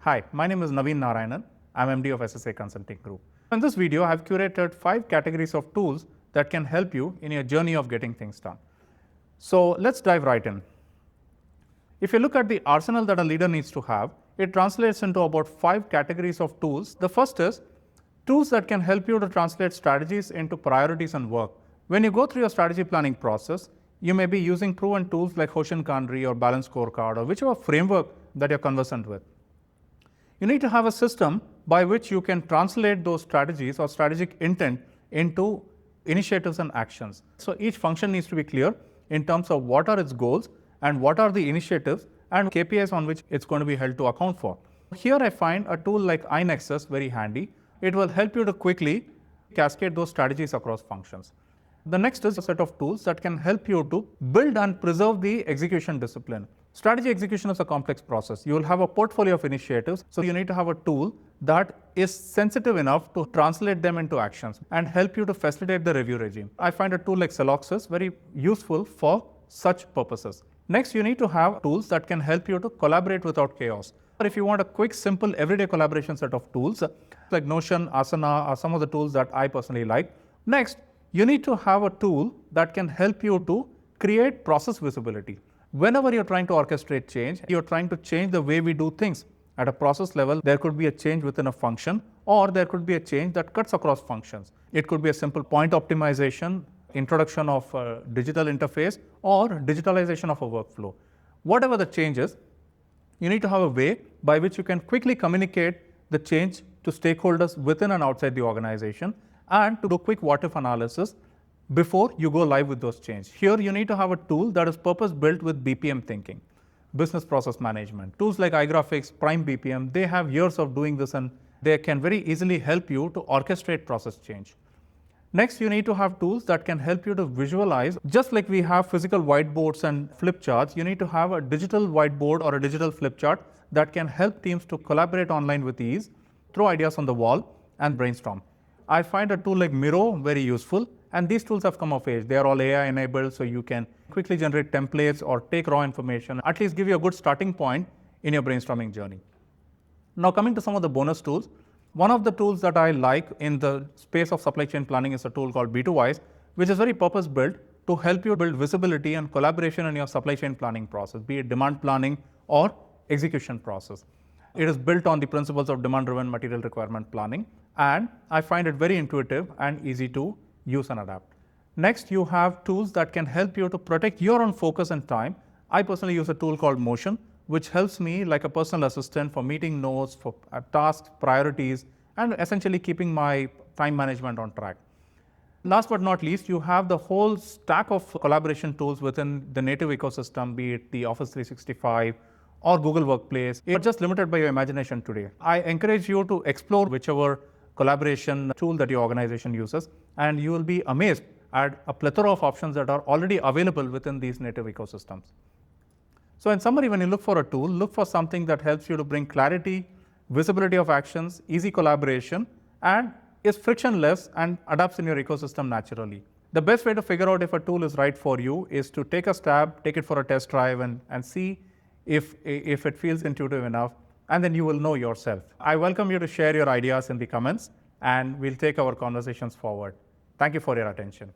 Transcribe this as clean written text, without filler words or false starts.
Hi, my name is Naveen Narayanan. I'm MD of SSA Consulting Group. In this video, I've curated 5 categories of tools that can help you in your journey of getting things done. So let's dive right in. If you look at the arsenal that a leader needs to have, it translates into about 5 categories of tools. The first is tools that can help you to translate strategies into priorities and work. When you go through your strategy planning process, you may be using proven tools like Hoshin Kanri or Balanced Scorecard or whichever framework that you're conversant with. You need to have a system by which you can translate those strategies or strategic intent into initiatives and actions. So each function needs to be clear in terms of what are its goals and what are the initiatives and KPIs on which it's going to be held to account for. Here I find a tool like iNexus very handy. It will help you to quickly cascade those strategies across functions. The next is a set of tools that can help you to build and preserve the execution discipline. Strategy execution is a complex process. You will have a portfolio of initiatives, so you need to have a tool that is sensitive enough to translate them into actions and help you to facilitate the review regime. I find a tool like Celoxys very useful for such purposes. Next, you need to have tools that can help you to collaborate without chaos. Or if you want a quick, simple, everyday collaboration set of tools, like Notion, Asana are some of the tools that I personally like. Next, you need to have a tool that can help you to create process visibility. Whenever you're trying to orchestrate change, you're trying to change the way we do things. At a process level, there could be a change within a function, or there could be a change that cuts across functions. It could be a simple point optimization, introduction of a digital interface, or digitalization of a workflow. Whatever the change is, you need to have a way by which you can quickly communicate the change to stakeholders within and outside the organization and to do quick what-if analysis before you go live with those changes. Here, you need to have a tool that is purpose-built with BPM thinking, business process management. Tools like iGraphics, Prime BPM, they have years of doing this and they can very easily help you to orchestrate process change. Next, you need to have tools that can help you to visualize. Just like we have physical whiteboards and flip charts, you need to have a digital whiteboard or a digital flip chart that can help teams to collaborate online with ease, throw ideas on the wall, and brainstorm. I find a tool like Miro very useful, and these tools have come of age. They are all AI enabled, so you can quickly generate templates or take raw information, at least give you a good starting point in your brainstorming journey. Now coming to some of the bonus tools, one of the tools that I like in the space of supply chain planning is a tool called B2Wise, which is very purpose-built to help you build visibility and collaboration in your supply chain planning process, be it demand planning or execution process. It is built on the principles of demand-driven material requirement planning, and I find it very intuitive and easy to use and adapt. Next, you have tools that can help you to protect your own focus and time. I personally use a tool called Motion, which helps me like a personal assistant for meeting notes, for tasks, priorities, and essentially keeping my time management on track. Last but not least, you have the whole stack of collaboration tools within the native ecosystem, be it the Office 365 or Google Workplace. You're just limited by your imagination today. I encourage you to explore whichever collaboration tool that your organization uses, and you will be amazed at a plethora of options that are already available within these native ecosystems. So in summary, when you look for a tool, look for something that helps you to bring clarity, visibility of actions, easy collaboration, and is frictionless and adapts in your ecosystem naturally. The best way to figure out if a tool is right for you is to take a stab, take it for a test drive, and see if it feels intuitive enough, and then you will know yourself. I welcome you to share your ideas in the comments, and we'll take our conversations forward. Thank you for your attention.